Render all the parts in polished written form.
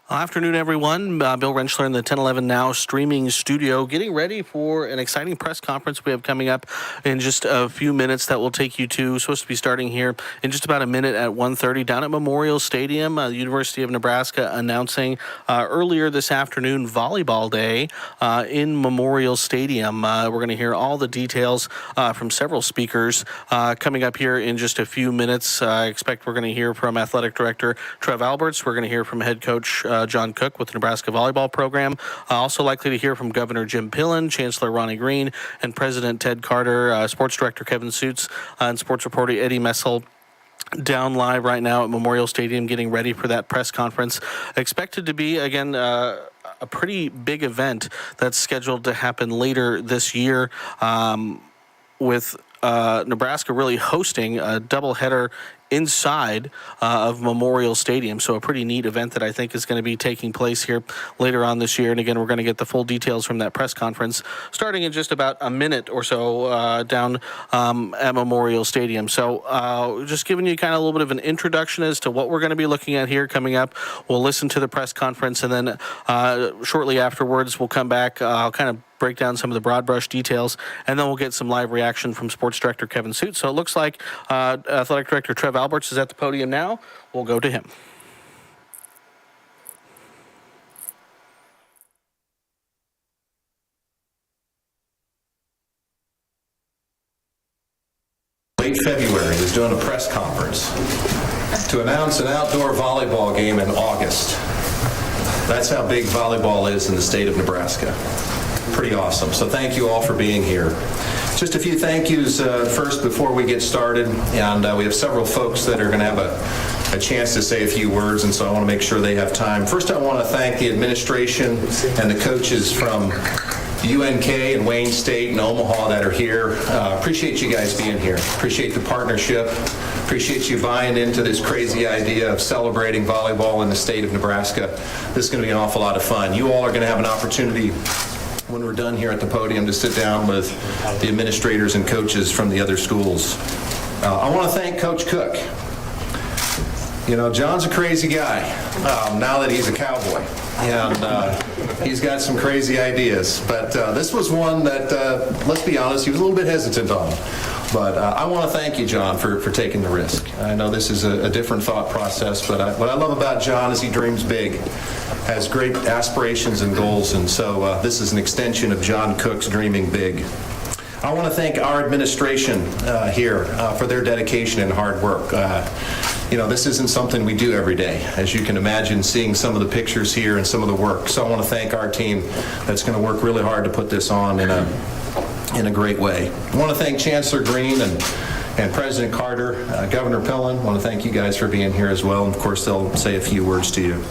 Afternoon, everyone. Bill Rentschler in the 1011 Now streaming studio, getting ready for an exciting press conference we have coming up in just a few minutes that we'll take you to. Supposed to be starting here in just about a minute at 1:30 down at Memorial Stadium. The University of Nebraska announcing earlier this afternoon Volleyball Day in Memorial Stadium. We're going to hear all the details from several speakers coming up here in just a few minutes. I expect we're going to hear from Athletic Director Trev Alberts. We're going to hear from Head Coach John Cook with the Nebraska Volleyball program. Also likely to hear from Governor Jim Pillen, Chancellor Ronnie Green, and President Ted Carter, Sports Director Kevin Suits, and Sports Reporter Eddie Messel down live right now at Memorial Stadium getting ready for that press conference. Expected to be, again, a pretty big event that's scheduled to happen later this year with Nebraska really hosting a doubleheader inside of Memorial Stadium. So a pretty neat event that I think is going to be taking place here later on this year. And again, we're going to get the full details from that press conference starting in just about a minute or so down at Memorial Stadium. So just giving you kind of a little bit of an introduction as to what we're going to be looking at here coming up. We'll listen to the press conference, and then shortly afterwards we'll come back. I'll kind of break down some of the broad brush details, and then we'll get some live reaction from Sports Director Kevin Suits. So it looks like Athletic Director Trev Alberts is at the podium now. We'll go to him. Late February, he was doing a press conference to announce an outdoor volleyball game in August. That's how big volleyball is in the state of Nebraska. Pretty awesome. So thank you all for being here. Just a few thank yous first before we get started, and we have several folks that are going to have a chance to say a few words, and so I want to make sure they have time. First, I want to thank the administration and the coaches from UNK and Wayne State and Omaha that are here. Appreciate you guys being here. Appreciate the partnership. Appreciate you buying into this crazy idea of celebrating volleyball in the state of Nebraska. This is going to be an awful lot of fun. You all are going to have an opportunity when we're done here at the podium to sit down with the administrators and coaches from the other schools. I want to thank Coach Cook. You know, John's a crazy guy now that he's a Cowboy, and he's got some crazy ideas. But this was one that, let's be honest, he was a little bit hesitant on. But I want to thank you, John, for taking the risk. I know this is a different thought process, but what I love about John is he dreams big, has great aspirations and goals, and so this is an extension of John Cook's dreaming big. I want to thank our administration here for their dedication and hard work. You know, this isn't something we do every day, as you can imagine, seeing some of the pictures here and some of the work. So I want to thank our team that's going to work really hard to put this on in a great way. I want to thank Chancellor Green and President Carter, Governor Pillen. I want to thank you guys for being here as well. And of course, they'll say a few words to you.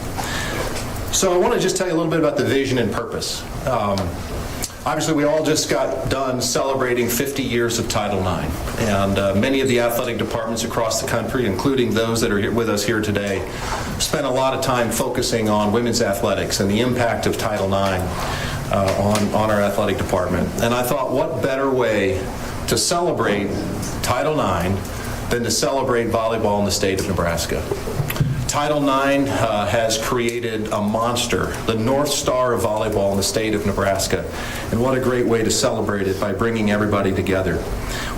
So I want to just tell you a little bit about the vision and purpose. Obviously, we all just got done celebrating 50 years of Title IX, and many of the athletic departments across the country, including those that are here with us here today, spent a lot of time focusing on women's athletics and the impact of Title IX on our athletic department. And I thought, what better way to celebrate Title IX than to celebrate volleyball in the state of Nebraska? Title IX has created a monster, the North Star of volleyball in the state of Nebraska. And what a great way to celebrate it by bringing everybody together.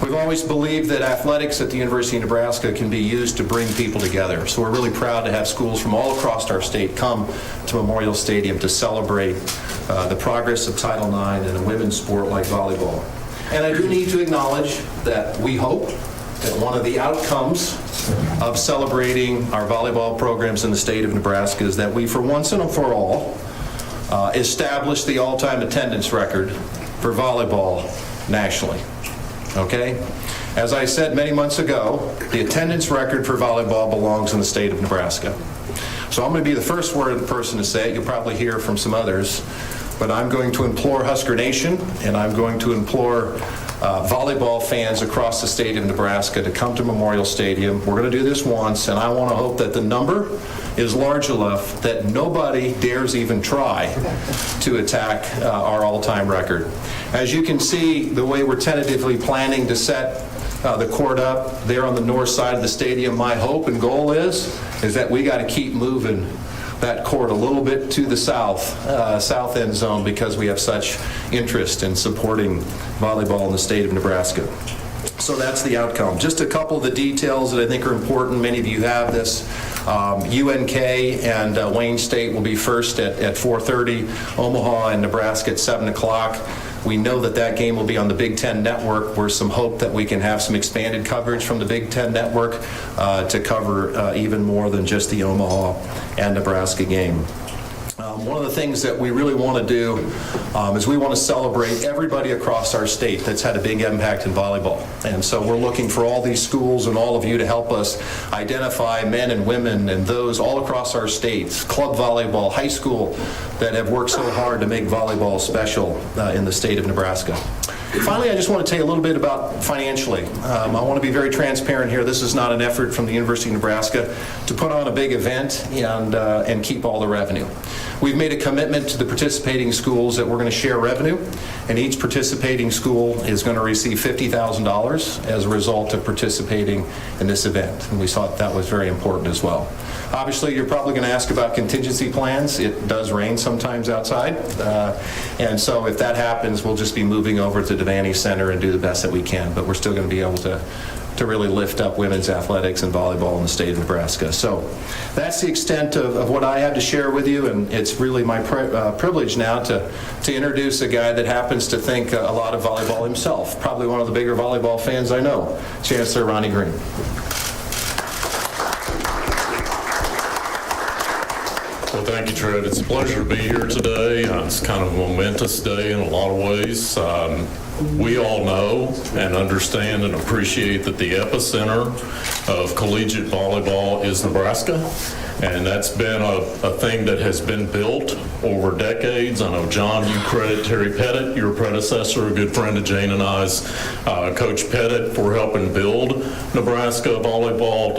We've always believed that athletics at the University of Nebraska can be used to bring people together. So we're really proud to have schools from all across our state come to Memorial Stadium to celebrate the progress of Title IX in a women's sport like volleyball. And I do need to acknowledge that we hope that one of the outcomes of celebrating our volleyball programs in the state of Nebraska is that we, for once and for all, establish the all-time attendance record for volleyball nationally. Okay? As I said many months ago, the attendance record for volleyball belongs in the state of Nebraska. So I'm going to be the first person to say it. You'll probably hear from some others. But I'm going to implore Husker Nation, and I'm going to implore volleyball fans across the state of Nebraska to come to Memorial Stadium. We're going to do this once, and I want to hope that the number is large enough that nobody dares even try to attack our all-time record. As you can see, the way we're tentatively planning to set the court up there on the north side of the stadium, my hope and goal is that we got to keep moving that court a little bit to the south end zone, because we have such interest in supporting volleyball in the state of Nebraska. So that's the outcome. Just a couple of the details that I think are important. Many of you have this. UNK and Wayne State will be first at 4:30. Omaha and Nebraska at 7 o'clock. We know that that game will be on the Big Ten Network. There's some hope that we can have some expanded coverage from the Big Ten Network to cover even more than just the Omaha and Nebraska game. One of the things that we really want to do is we want to celebrate everybody across our state that's had a big impact in volleyball. And so we're looking for all these schools and all of you to help us identify men and women and those all across our states, club volleyball, high school, that have worked so hard to make volleyball special in the state of Nebraska. Finally, I just want to tell you a little bit about financially. I want to be very transparent here. This is not an effort from the University of Nebraska to put on a big event and keep all the revenue. We've made a commitment to the participating schools that we're going to share revenue, and each participating school is going to receive $50,000 as a result of participating in this event. And we thought that was very important as well. Obviously, you're probably going to ask about contingency plans. It does rain sometimes outside, and so if that happens, we'll just be moving over to Devaney Center and do the best that we can, but we're still going to be able to really lift up women's athletics and volleyball in the state of Nebraska. So that's the extent of what I have to share with you, and it's really my privilege now to introduce a guy that happens to think a lot of volleyball himself, probably one of the bigger volleyball fans I know, Chancellor Ronnie Green. Well, thank you, Tread. It's a pleasure to be here today. It's kind of a momentous day in a lot of ways. We all know and understand and appreciate that the epicenter of collegiate volleyball is Nebraska, and that's been a thing that has been built over decades. I know, John, you credit Terry Pettit, your predecessor, a good friend of Jane and I's, Coach Pettit, for helping build Nebraska volleyball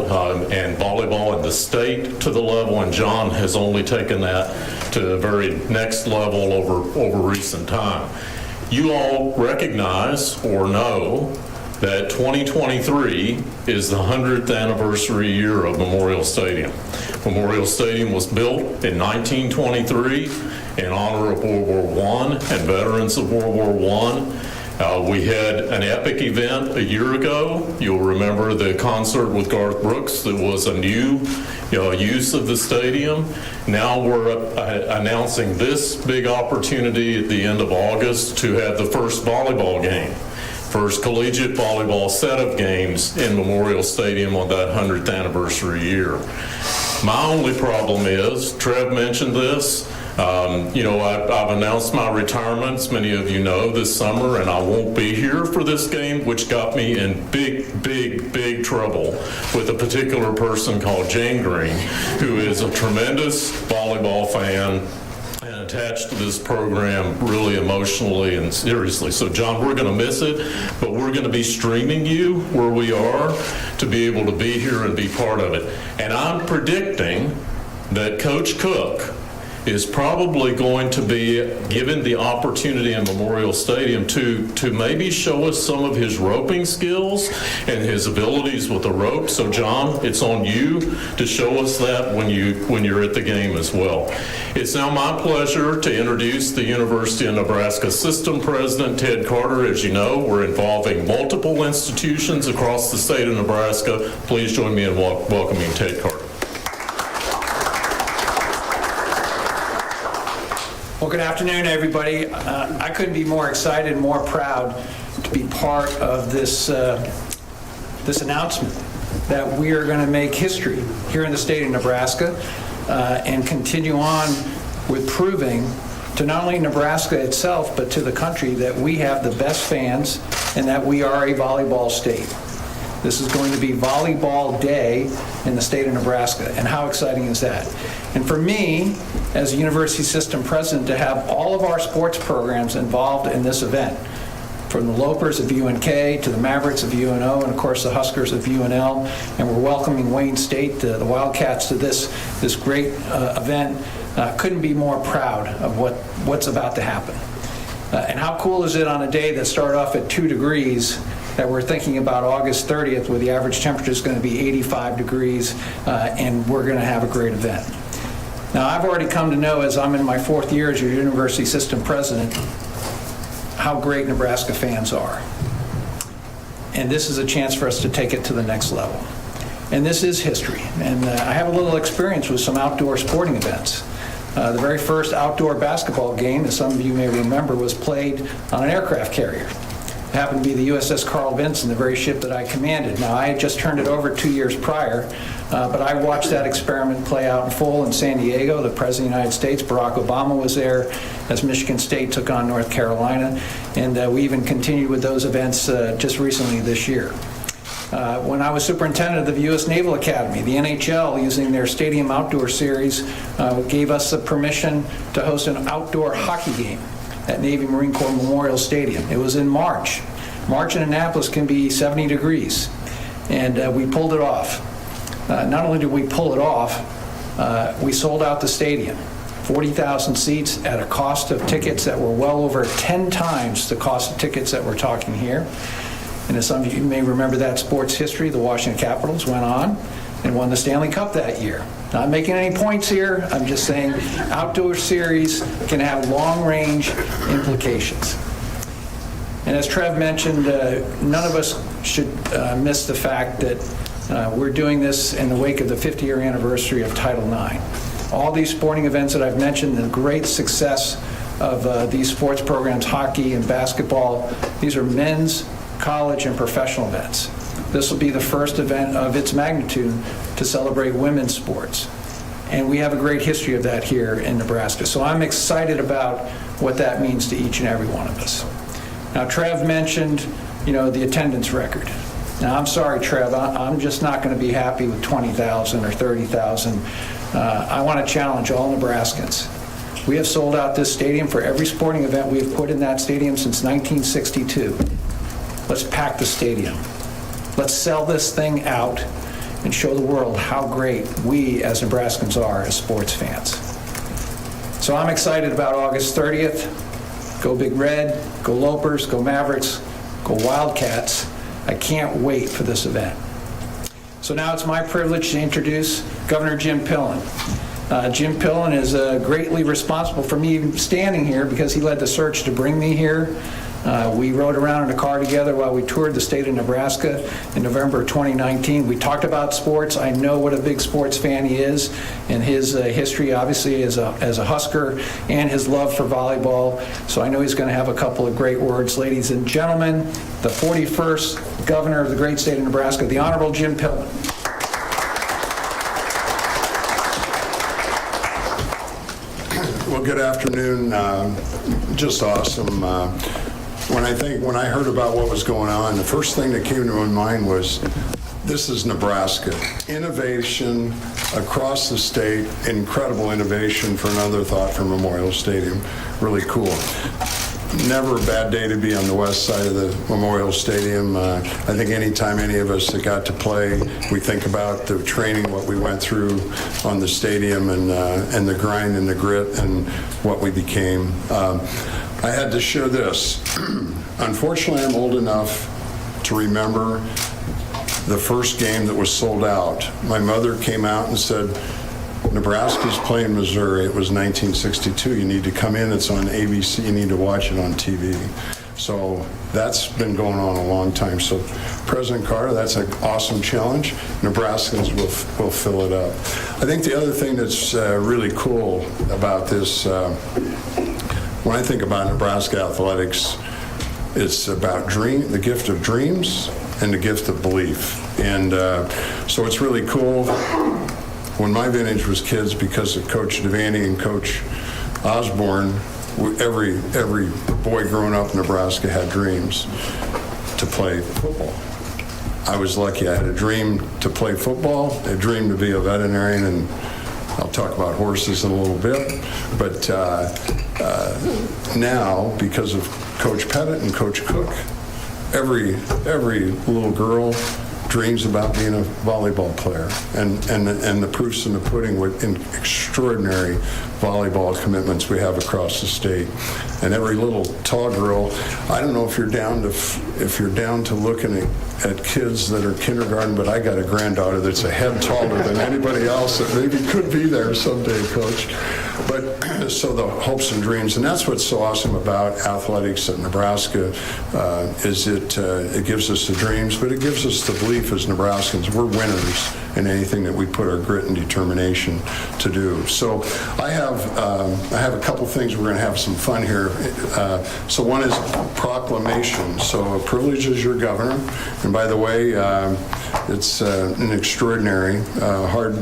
and volleyball in the state to the level, and John has only taken that to the very next level over recent time. You all recognize or know that 2023 is the 100th anniversary year of Memorial Stadium. Memorial Stadium was built in 1923 in honor of World War I and veterans of World War I. We had an epic event a year ago. You'll remember the concert with Garth Brooks that was a new use of the stadium. Now we're announcing this big opportunity at the end of August to have the first volleyball game, first collegiate volleyball set of games in Memorial Stadium on that 100th anniversary year. My only problem is, Trev mentioned this, I've announced my retirement, as many of you know, this summer, and I won't be here for this game, which got me in big trouble with a particular person called Jane Green, who is a tremendous volleyball fan and attached to this program really emotionally and seriously. So, John, we're going to miss it, but we're going to be streaming you where we are to be able to be here and be part of it. And I'm predicting that Coach Cook is probably going to be given the opportunity in Memorial Stadium to maybe show us some of his roping skills and his abilities with the rope. So, John, it's on you to show us that when you're at the game as well. It's now my pleasure to introduce the University of Nebraska System President, Ted Carter. As you know, we're involving multiple institutions across the state of Nebraska. Please join me in welcoming Ted Carter. Well, good afternoon, everybody. I couldn't be more excited, more proud to be part of this announcement that we are going to make history here in the state of Nebraska and continue on with proving to not only Nebraska itself, but to the country that we have the best fans and that we are a volleyball state. This is going to be Volleyball Day in the state of Nebraska, and how exciting is that? And for me, as a university system president, to have all of our sports programs involved in this event, from the Lopers of UNK to the Mavericks of UNO, and of course the Huskers of UNL, and we're welcoming Wayne State, the Wildcats, to this great event. Couldn't be more proud of what's about to happen. And how cool is it on a day that started off at 2 degrees that we're thinking about August 30th, where the average temperature is going to be 85 degrees, and we're going to have a great event. Now, I've already come to know, as I'm in my 4th year as your university system president, how great Nebraska fans are. And this is a chance for us to take it to the next level. And this is history. And I have a little experience with some outdoor sporting events. The very first outdoor basketball game, as some of you may remember, was played on an aircraft carrier. It happened to be the USS Carl Vinson, the very ship that I commanded. Now, I had just turned it over 2 years prior, but I watched that experiment play out in full in San Diego. The President of the United States, Barack Obama, was there as Michigan State took on North Carolina, and we even continued with those events just recently this year. When I was superintendent of the U.S. Naval Academy, the NHL, using their Stadium Outdoor Series, gave us the permission to host an outdoor hockey game at Navy Marine Corps Memorial Stadium. It was in March. March in Annapolis can be 70 degrees, and we pulled it off. Not only did we pull it off, we sold out the stadium. 40,000 seats at a cost of tickets that were well over 10 times the cost of tickets that we're talking here. And as some of you may remember that sports history, the Washington Capitals went on and won the Stanley Cup that year. Not making any points here, I'm just saying outdoor series can have long-range implications. And as Trev mentioned, none of us should miss the fact that we're doing this in the wake of the 50-year anniversary of Title IX. All these sporting events that I've mentioned, the great success of these sports programs, hockey and basketball, these are men's, college, and professional events. This will be the first event of its magnitude to celebrate women's sports. And we have a great history of that here in Nebraska. So I'm excited about what that means to each and every one of us. Now, Trev mentioned, the attendance record. Now, I'm sorry, Trev, I'm just not going to be happy with 20,000 or 30,000. I want to challenge all Nebraskans. We have sold out this stadium for every sporting event we have put in that stadium since 1962. Let's pack the stadium. Let's sell this thing out and show the world how great we as Nebraskans are as sports fans. So I'm excited about August 30th. Go Big Red, go Lopers, go Mavericks, go Wildcats. I can't wait for this event. So now it's my privilege to introduce Governor Jim Pillen. Jim Pillen is greatly responsible for me standing here because he led the search to bring me here. We rode around in a car together while we toured the state of Nebraska in November of 2019. We talked about sports. I know what a big sports fan he is, and his history obviously as a Husker and his love for volleyball. So I know he's going to have a couple of great words. Ladies and gentlemen, the 41st governor of the great state of Nebraska, the Honorable Jim Pillen. Well, good afternoon. Just awesome. When I heard about what was going on, the first thing that came to my mind was, this is Nebraska. Innovation across the state, incredible innovation for another thought for Memorial Stadium. Really cool. Never a bad day to be on the west side of the Memorial Stadium. I think anytime any of us that got to play, we think about the training, what we went through on the stadium, and the grind and the grit and what we became. I had to share this. Unfortunately, I'm old enough to remember the first game that was sold out. My mother came out and said, Nebraska's playing Missouri. It was 1962. You need to come in. It's on ABC. You need to watch it on TV. So that's been going on a long time. So President Carter, that's an awesome challenge. Nebraskans will fill it up. I think the other thing that's really cool about this, when I think about Nebraska athletics, it's about the gift of dreams and the gift of belief. And so it's really cool. When my vintage was kids, because of Coach Devaney and Coach Osborne, every boy growing up in Nebraska had dreams to play football. I was lucky. I had a dream to play football, a dream to be a veterinarian, and I'll talk about horses in a little bit. But now, because of Coach Pettit and Coach Cook, every little girl dreams about being a volleyball player, and the proof's in the pudding with extraordinary volleyball commitments we have across the state. And every little tall girl, I don't know if you're down to looking at kids that are kindergarten, but I got a granddaughter that's a head taller than anybody else that maybe could be there someday, Coach. But so the hopes and dreams, and that's what's so awesome about athletics at Nebraska, is it gives us the dreams, but it gives us the belief as Nebraskans we're winners in anything that we put our grit and determination to do. So I have a couple things. We're going to have some fun here. So one is proclamation. So a privilege as your governor, and by the way, it's an extraordinary, hard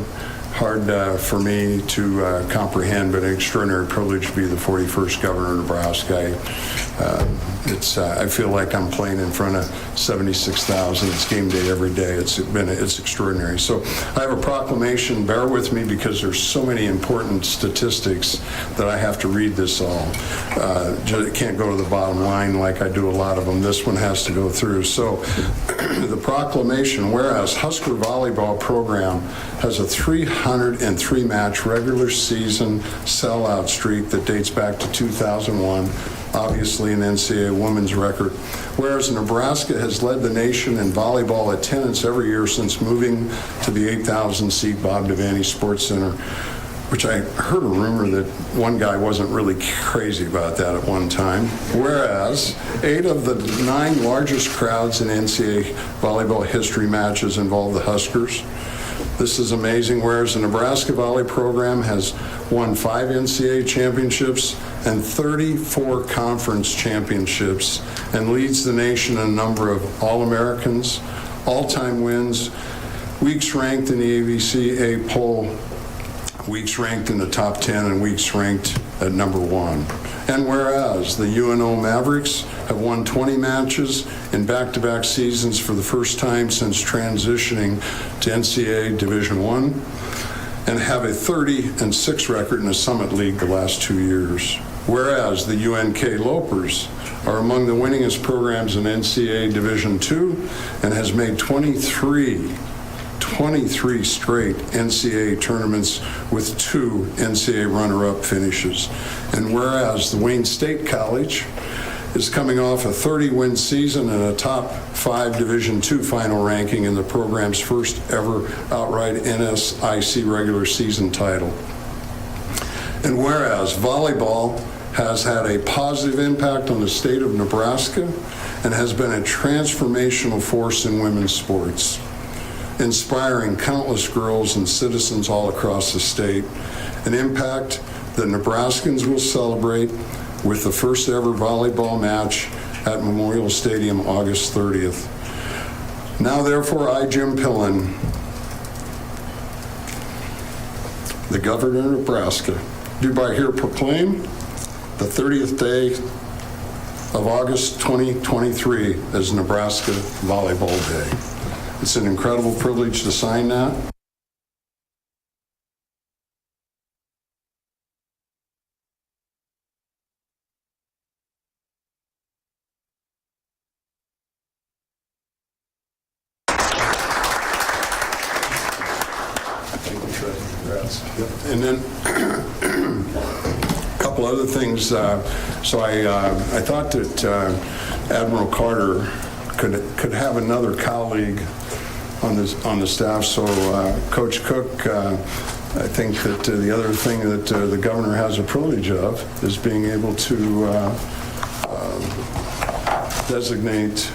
for me to comprehend, but an extraordinary privilege to be the 41st governor of Nebraska. I feel like I'm playing in front of 76,000. It's game day every day. It's extraordinary. So I have a proclamation. Bear with me because there's so many important statistics that I have to read this all. It can't go to the bottom line like I do a lot of them. This one has to go through. So the proclamation, whereas Husker volleyball program has a 303 match regular season sellout streak that dates back to 2001, obviously an NCAA women's record, whereas Nebraska has led the nation in volleyball attendance every year since moving to the 8,000-seat Bob Devaney Sports Center, which I heard a rumor that one guy wasn't really crazy about that at one time, whereas 8 of the 9 largest crowds in NCAA volleyball history matches involve the Huskers. This is amazing, whereas the Nebraska volley program has won 5 NCAA championships and 34 conference championships and leads the nation in a number of All-Americans, all-time wins, weeks ranked in the AVCA poll, weeks ranked in the top 10, and weeks ranked at number 1. And whereas the UNO Mavericks have won 20 matches in back-to-back seasons for the first time since transitioning to NCAA Division I, and have a 30-6 record in the Summit League the last 2 years. Whereas the UNK Lopers are among the winningest programs in NCAA Division II and has made 23 straight NCAA tournaments with 2 NCAA runner-up finishes. And whereas the Wayne State College is coming off a 30-win season and a top 5 Division II final ranking in the program's first ever outright NSIC regular season title. And whereas volleyball has had a positive impact on the state of Nebraska and has been a transformational force in women's sports, inspiring countless girls and citizens all across the state, an impact that Nebraskans will celebrate with the first ever volleyball match at Memorial Stadium August 30th. Now therefore I, Jim Pillen, the governor of Nebraska, do by here proclaim the 30th day of August 2023 as Nebraska Volleyball Day. It's an incredible privilege to sign that. And then a couple other things. So I thought that Admiral Carter could have another colleague on the staff. So Coach Cook, I think that the other thing that the governor has a privilege of is being able to designate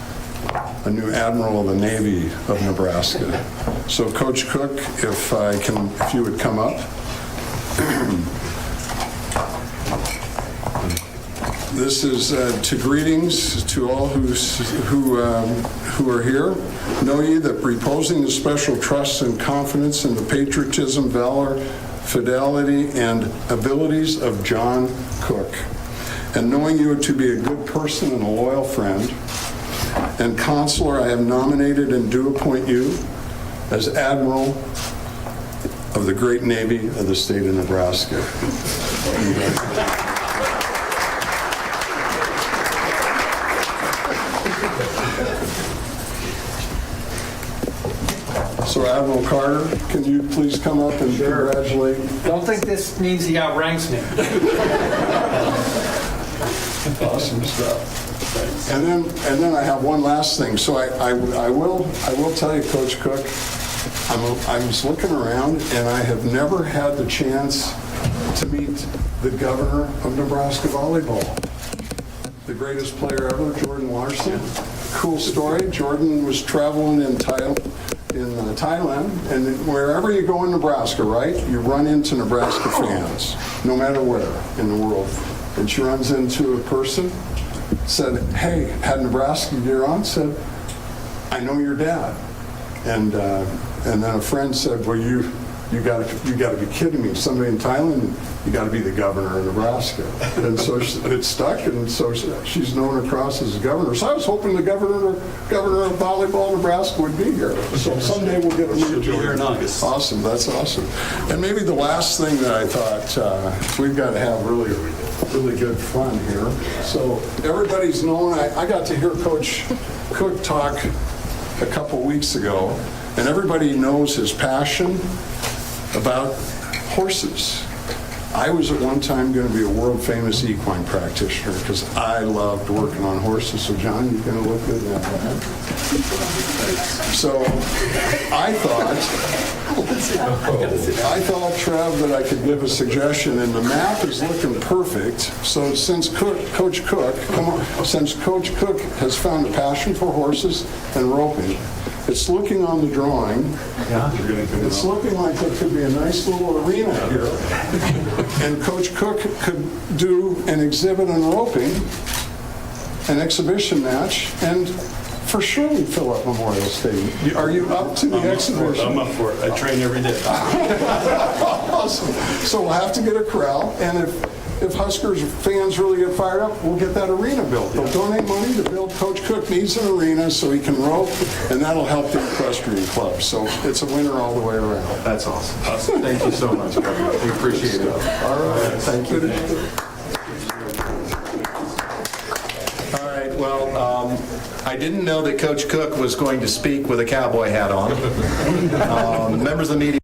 a new admiral of the Navy of Nebraska. So Coach Cook, if you would come up. This is to greetings to all who are here. Know ye that reposing the special trust and confidence in the patriotism, valor, fidelity, and abilities of John Cook, and knowing you to be a good person and a loyal friend and consular, I have nominated and do appoint you as Admiral of the great Navy of the state of Nebraska. So Admiral Carter, can you please come up and congratulate? Don't think this means he outranks me. Awesome stuff. And then I have one last thing. So I will tell you, Coach Cook, I was looking around and I have never had the chance to meet the governor of Nebraska volleyball. The greatest player ever, Jordan Larson. Cool story. Jordan was traveling in Thailand, and wherever you go in Nebraska, right, you run into Nebraska fans, no matter where in the world. And she runs into a person, said, "Hey, had Nebraska gear on?" Said, "I know your dad." And then a friend said, "Well, you got to be kidding me! Somebody in Thailand, you got to be the governor of Nebraska." And so it stuck, and so she's known across as the governor. So I was hoping the governor of volleyball Nebraska would be here. So someday we'll get a meet here in August. Awesome, that's awesome. And maybe the last thing that I thought we've got to have really good fun here. So everybody's known. I got to hear Coach Cook talk a couple weeks ago, and everybody knows his passion about horses. I was at one time going to be a world-famous equine practitioner because I loved working on horses. So, John, you're going to look good at that. So, I thought, Trev, that I could give a suggestion, and the map is looking perfect. So, since Coach Cook has found a passion for horses and roping, it's looking on the drawing. Yeah. It's looking like there could be a nice little arena here. And Coach Cook could do an exhibit on roping, an exhibition match, and for sure we'd fill up Memorial Stadium. Are you up to the exhibition? I'm up for it. I train every day. Awesome. So we'll have to get a corral, and if Huskers fans really get fired up, we'll get that arena built. They'll donate money to build. Coach Cook needs an arena so he can rope, and that'll help the equestrian club. So it's a winner all the way around. That's awesome. Thank you so much, Governor. We appreciate it. All right. Thank you. All right, well, I didn't know that Coach Cook was going to speak with a cowboy hat on. Members of the media.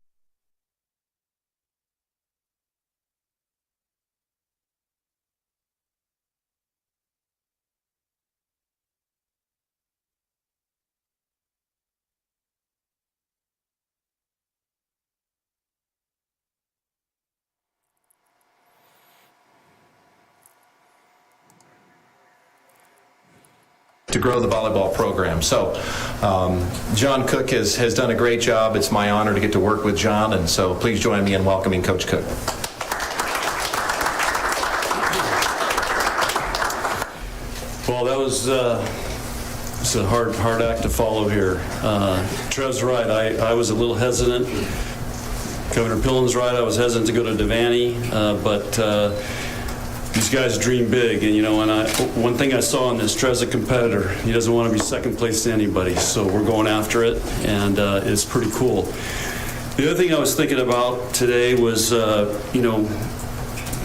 To grow the volleyball program. So John Cook has done a great job. It's my honor to get to work with John, and so please join me in welcoming Coach Cook. Well, that was it's a hard act to follow here. Trev's right. I was a little hesitant. Governor Pillen's right. I was hesitant to go to Devaney, but these guys dream big, and one thing I saw in this, Trev's a competitor. He doesn't want to be second place to anybody, so we're going after it, and it's pretty cool. The other thing I was thinking about today was,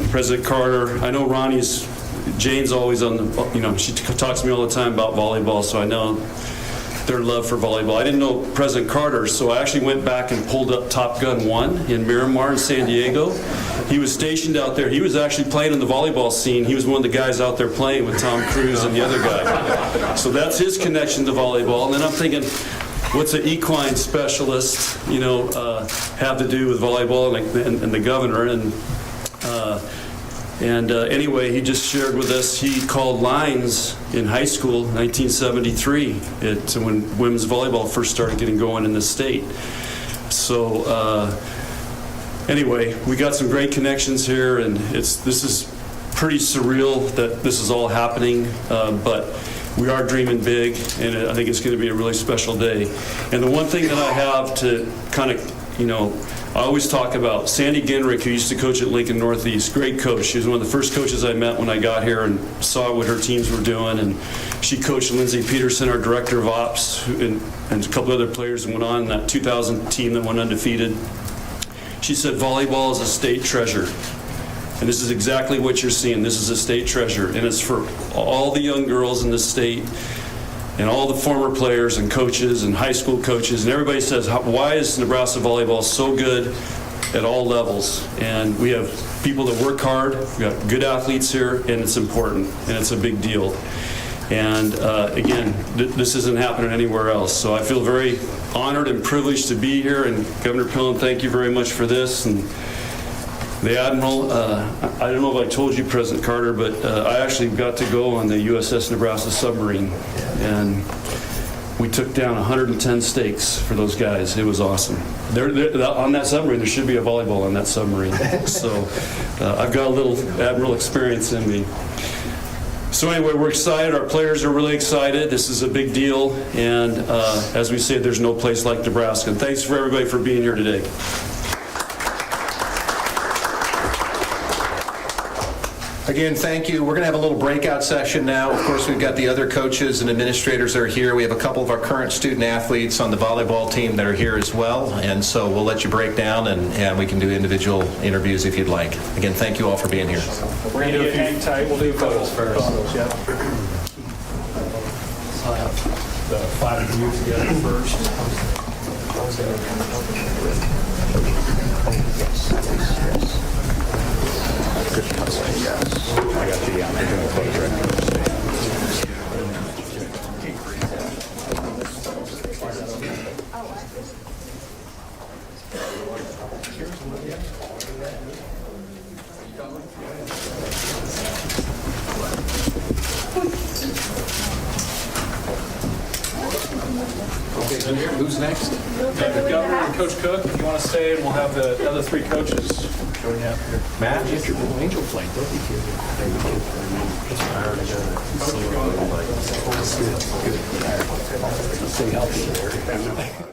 President Carter. I know Jane's always on the, she talks to me all the time about volleyball, so I know their love for volleyball. I didn't know President Carter, so I actually went back and pulled up Top Gun 1 in Miramar in San Diego. He was stationed out there. He was actually playing in the volleyball scene. He was one of the guys out there playing with Tom Cruise and the other guy. So that's his connection to volleyball. And then I'm thinking, what's an equine specialist, have to do with volleyball and the governor? Anyway, he just shared with us, he called lines in high school, 1973, when women's volleyball first started getting going in the state. So anyway, we got some great connections here, and this is pretty surreal that this is all happening, but we are dreaming big, and I think it's going to be a really special day. And the one thing that I have to kind of, I always talk about Sandy Ginrich, who used to coach at Lincoln Northeast. Great coach. She was one of the first coaches I met when I got here and saw what her teams were doing. And she coached Lindsey Peterson, our director of ops, and a couple other players, and went on that 2000 team that went undefeated. She said, volleyball is a state treasure. And this is exactly what you're seeing. This is a state treasure. And it's for all the young girls in the state and all the former players and coaches and high school coaches, and everybody says, why is Nebraska volleyball so good at all levels? And we have people that work hard, we've got good athletes here, and it's important, and it's a big deal. And again, this isn't happening anywhere else. So I feel very honored and privileged to be here, and Governor KOLN, thank you very much for this. And the Admiral, I don't know if I told you, President Carter, but I actually got to go on the USS Nebraska submarine, and we took down 110 stakes for those guys. It was awesome. On that submarine, there should be a volleyball on that submarine. So I've got a little Admiral experience in me. So anyway, we're excited. Our players are really excited. This is a big deal. And as we say, there's no place like Nebraska. And thanks for everybody for being here today. Again, thank you. We're going to have a little breakout session now. Of course, we've got the other coaches and administrators that are here. We have a couple of our current student athletes on the volleyball team that are here as well. And so we'll let you break down, and we can do individual interviews if you'd like. Again, thank you all for being here. We're going to do hang tight. We'll do photos first. Yep. I'll have the 5 of you together first. I got you. Yeah, I'm taking a photograph. Okay, who's next? The Governor and Coach Cook, if you want to stay, and we'll have the other 3 coaches join you after. Matt? Angel plane. Stay healthy.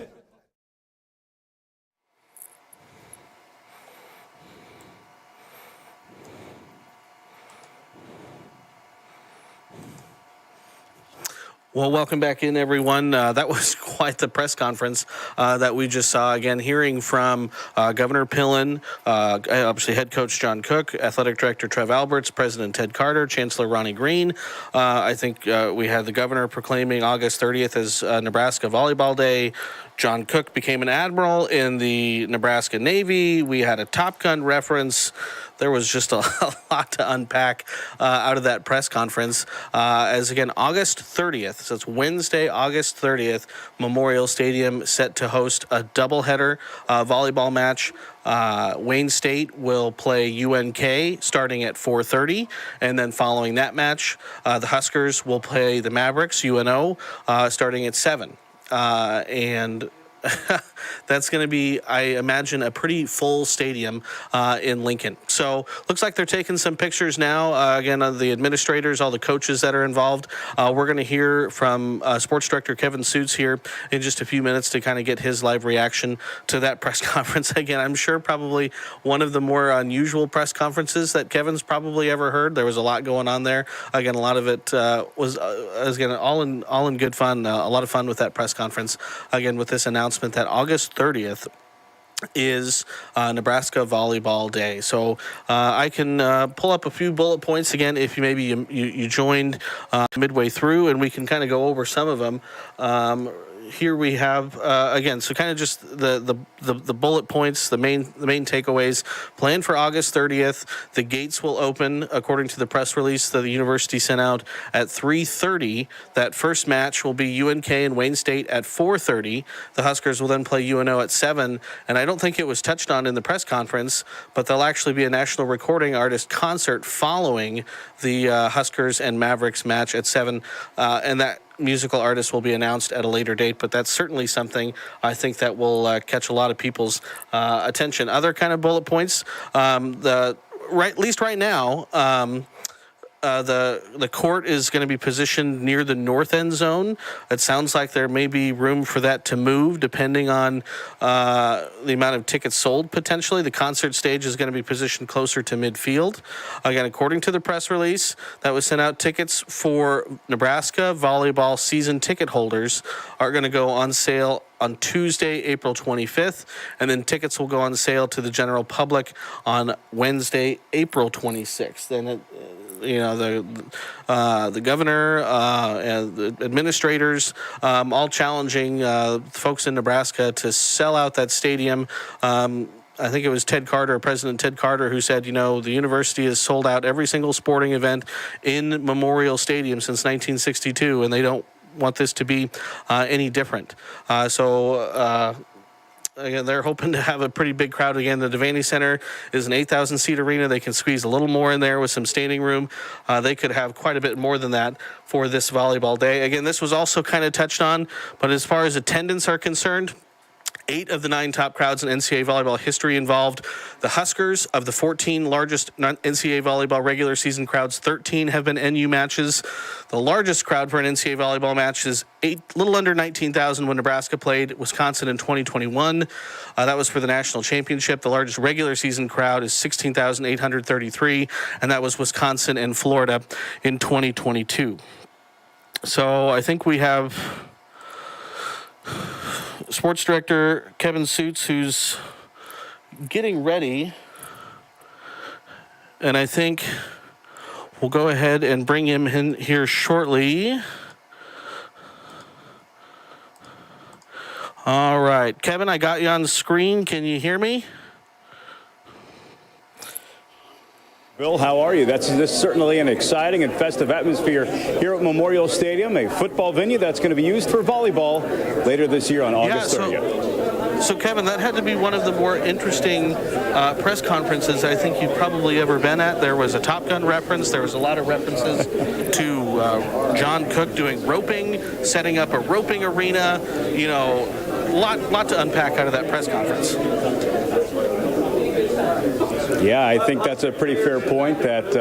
Well, welcome back in, everyone. That was quite the press conference that we just saw. Again, hearing from Governor KOLN, obviously head coach John Cook, athletic director Trev Alberts, President Ted Carter, Chancellor Ronnie Green. I think we had the governor proclaiming August 30th as Nebraska Volleyball Day. John Cook became an admiral in the Nebraska Navy. We had a Top Gun reference. There was just a lot to unpack out of that press conference. As again, August 30th, so it's Wednesday, August 30th, Memorial Stadium set to host a doubleheader volleyball match. Wayne State will play UNK starting at 4:30, and then following that match, the Huskers will play the Mavericks, UNO, starting at 7. And that's going to be, I imagine, a pretty full stadium in Lincoln. So looks like they're taking some pictures now. Again, the administrators, all the coaches that are involved. We're going to hear from sports director Kevin Suits here in just a few minutes to kind of get his live reaction to that press conference. Again, I'm sure probably one of the more unusual press conferences that Kevin's probably ever heard. There was a lot going on there. Again, a lot of it was again all in good fun. A lot of fun with that press conference. Again, with this announcement that August 30th is Nebraska Volleyball Day. So I can pull up a few bullet points again if you maybe you joined midway through, and we can kind of go over some of them. Here we have again, so kind of just the bullet points, the main takeaways. Planned for August 30th. The gates will open according to the press release that the university sent out at 3:30. That first match will be UNK and Wayne State at 4:30. The Huskers will then play UNO at 7. And I don't think it was touched on in the press conference, but there'll actually be a national recording artist concert following the Huskers and Mavericks match at 7, and that musical artist will be announced at a later date, but that's certainly something I think that will catch a lot of people's attention. Other kind of bullet points, at least right now, the court is going to be positioned near the north end zone. It sounds like there may be room for that to move depending on the amount of tickets sold potentially. The concert stage is going to be positioned closer to midfield. Again, according to the press release that was sent out, tickets for Nebraska volleyball season ticket holders are going to go on sale on Tuesday, April 25th, and then tickets will go on sale to the general public on Wednesday, April 26th. And the governor and the administrators, all challenging folks in Nebraska to sell out that stadium. I think it was President Ted Carter, who said, the university has sold out every single sporting event in Memorial Stadium since 1962, and they don't want this to be any different. Again, they're hoping to have a pretty big crowd again. The Devaney Center is an 8,000-seat arena. They can squeeze a little more in there with some standing room. They could have quite a bit more than that for this volleyball day. Again, this was also kind of touched on, but as far as attendance are concerned, 8 of the 9 top crowds in NCAA volleyball history involved the Huskers. Of the 14 largest NCAA volleyball regular season crowds, 13 have been NU matches. The largest crowd for an NCAA volleyball match is little under 19,000 when Nebraska played Wisconsin in 2021. That was for the national championship. The largest regular season crowd is 16,833, and that was Wisconsin and Florida in 2022. So I think we have Sports Director Kevin Suits, who's getting ready, and I think we'll go ahead and bring him in here shortly. All right, Kevin, I got you on the screen. Can you hear me? Bill, how are you? This is certainly an exciting and festive atmosphere here at Memorial Stadium, a football venue that's going to be used for volleyball later this year on August 30th. So, Kevin, that had to be one of the more interesting press conferences I think you've probably ever been at. There was a Top Gun reference. There was a lot of references to John Cook doing roping, setting up a roping arena. A lot to unpack out of that press conference. Yeah, I think that's a pretty fair point that,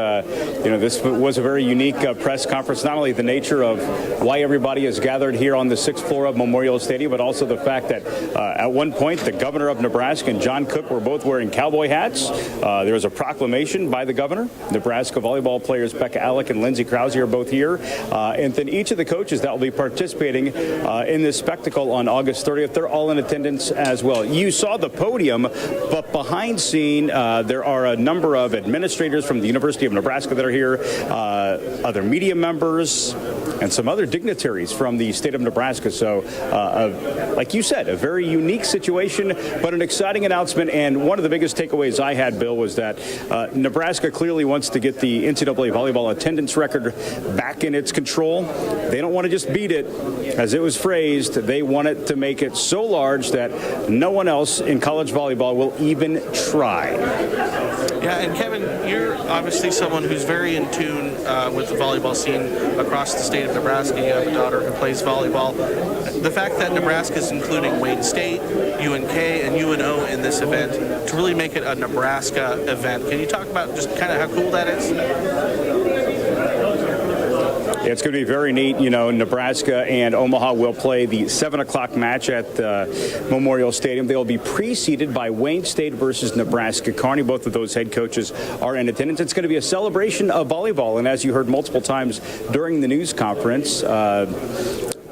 this was a very unique press conference, not only the nature of why everybody is gathered here on the 6th floor of Memorial Stadium, but also the fact that at one point the governor of Nebraska and John Cook were both wearing cowboy hats. There was a proclamation by the governor. Nebraska volleyball players Becca Alec and Lindsey Krause are both here. And then each of the coaches that will be participating in this spectacle on August 30th, they're all in attendance as well. You saw the podium, but behind scene, there are a number of administrators from the University of Nebraska that are here, other media members, and some other dignitaries from the state of Nebraska. So, like you said, a very unique situation, but an exciting announcement. And one of the biggest takeaways I had, Bill, was that Nebraska clearly wants to get the NCAA volleyball attendance record back in its control. They don't want to just beat it, as it was phrased. They want it to make it so large that no one else in college volleyball will even try. Yeah, and Kevin, you're obviously someone who's very in tune with the volleyball scene across the state of Nebraska. You have a daughter who plays volleyball. The fact that Nebraska is including Wayne State, UNK, and UNO in this event to really make it a Nebraska event. Can you talk about just kind of how cool that is? It's going to be very neat. Nebraska and Omaha will play the 7 o'clock match at Memorial Stadium. They will be preceded by Wayne State versus Nebraska Kearney. Both of those head coaches are in attendance. It's going to be a celebration of volleyball. And as you heard multiple times during the news conference,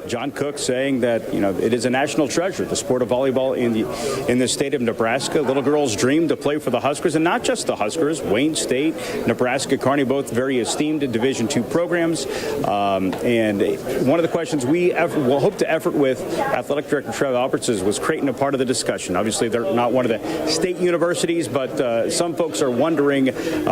John Cook saying that, it is a national treasure, the sport of volleyball in the state of Nebraska. Little girls dream to play for the Huskers, and not just the Huskers. Wayne State, Nebraska Kearney, both very esteemed Division II programs. And one of the questions we will hope to effort with Athletic Director Trev Alberts was Creighton a part of the discussion. Obviously, they're not one of the state universities, but some folks are wondering,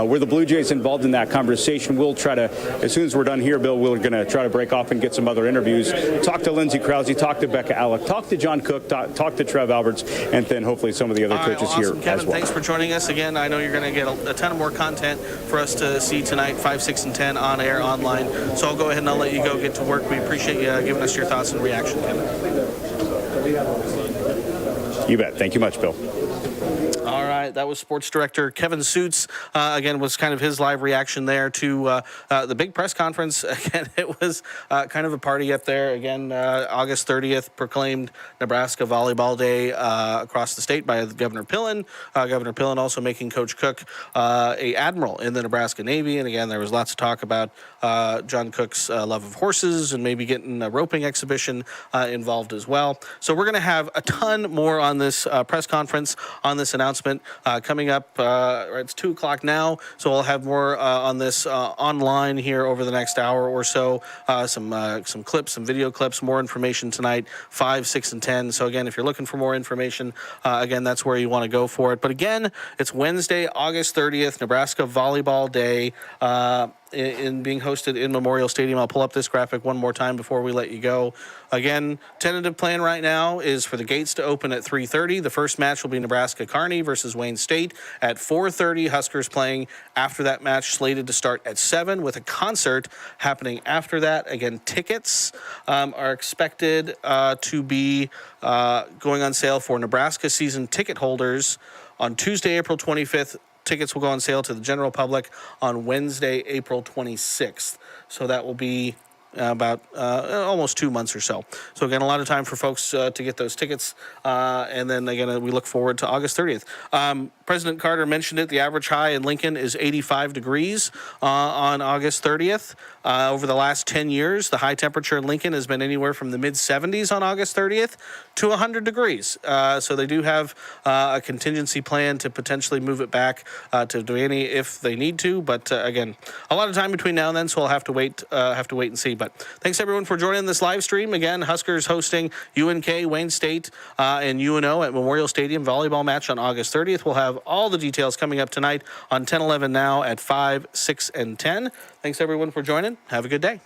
were the Blue Jays involved in that conversation? We'll try to, as soon as we're done here, Bill, we're going to try to break off and get some other interviews. Talk to Lindsey Krause, talk to Becca Alec, talk to John Cook, talk to Trev Alberts, and then hopefully some of the other coaches here Kevin, as well. Thanks for joining us again. I know you're going to get a ton of more content for us to see tonight, 5, 6, and 10 on air, online. So I'll go ahead and I'll let you go get to work. We appreciate you giving us your thoughts and reaction, Kevin. You bet. Thank you much, Bill. All right, that was Sports Director Kevin Suits. Again, was kind of his live reaction there to the big press conference. Again, it was kind of a party up there. Again, August 30th, proclaimed Nebraska Volleyball Day across the state by Governor Pillen. Governor Pillen also making Coach Cook a admiral in the Nebraska Navy. And again, there was lots of talk about John Cook's love of horses and maybe getting a roping exhibition involved as well. So we're going to have a ton more on this press conference, on this announcement. coming up. It's 2 o'clock now, so we'll have more on this online here over the next hour or so. Some clips, some video clips, more information tonight, 5, 6, and 10. So again, if you're looking for more information, again, that's where you want to go for it. But again, it's Wednesday, August 30th, Nebraska Volleyball Day. In being hosted in Memorial Stadium. I'll pull up this graphic one more time before we let you go. Again, tentative plan right now is for the gates to open at 3:30. The first match will be Nebraska Kearney versus Wayne State at 4:30. Huskers playing after that match, slated to start at 7 with a concert happening after that. Again, tickets are expected to be going on sale for Nebraska season ticket holders on Tuesday, April 25th. Tickets will go on sale to the general public on Wednesday, April 26th. So that will be about almost 2 months or so. So again, a lot of time for folks to get those tickets. And then again, we look forward to August 30th. President Carter mentioned it. The average high in Lincoln is 85 degrees on August 30th. Over the last 10 years, the high temperature in Lincoln has been anywhere from the mid-70s on August 30th to 100 degrees. So they do have a contingency plan to potentially move it back to Devaney if they need to. But again, a lot of time between now and then, so we'll have to wait and see. But thanks everyone for joining this live stream. Again, Huskers hosting UNK, Wayne State, and UNO at Memorial Stadium volleyball match on August 30th. We'll have all the details coming up tonight on 10-11 now at 5, 6, and 10. Thanks everyone for joining. Have a good day.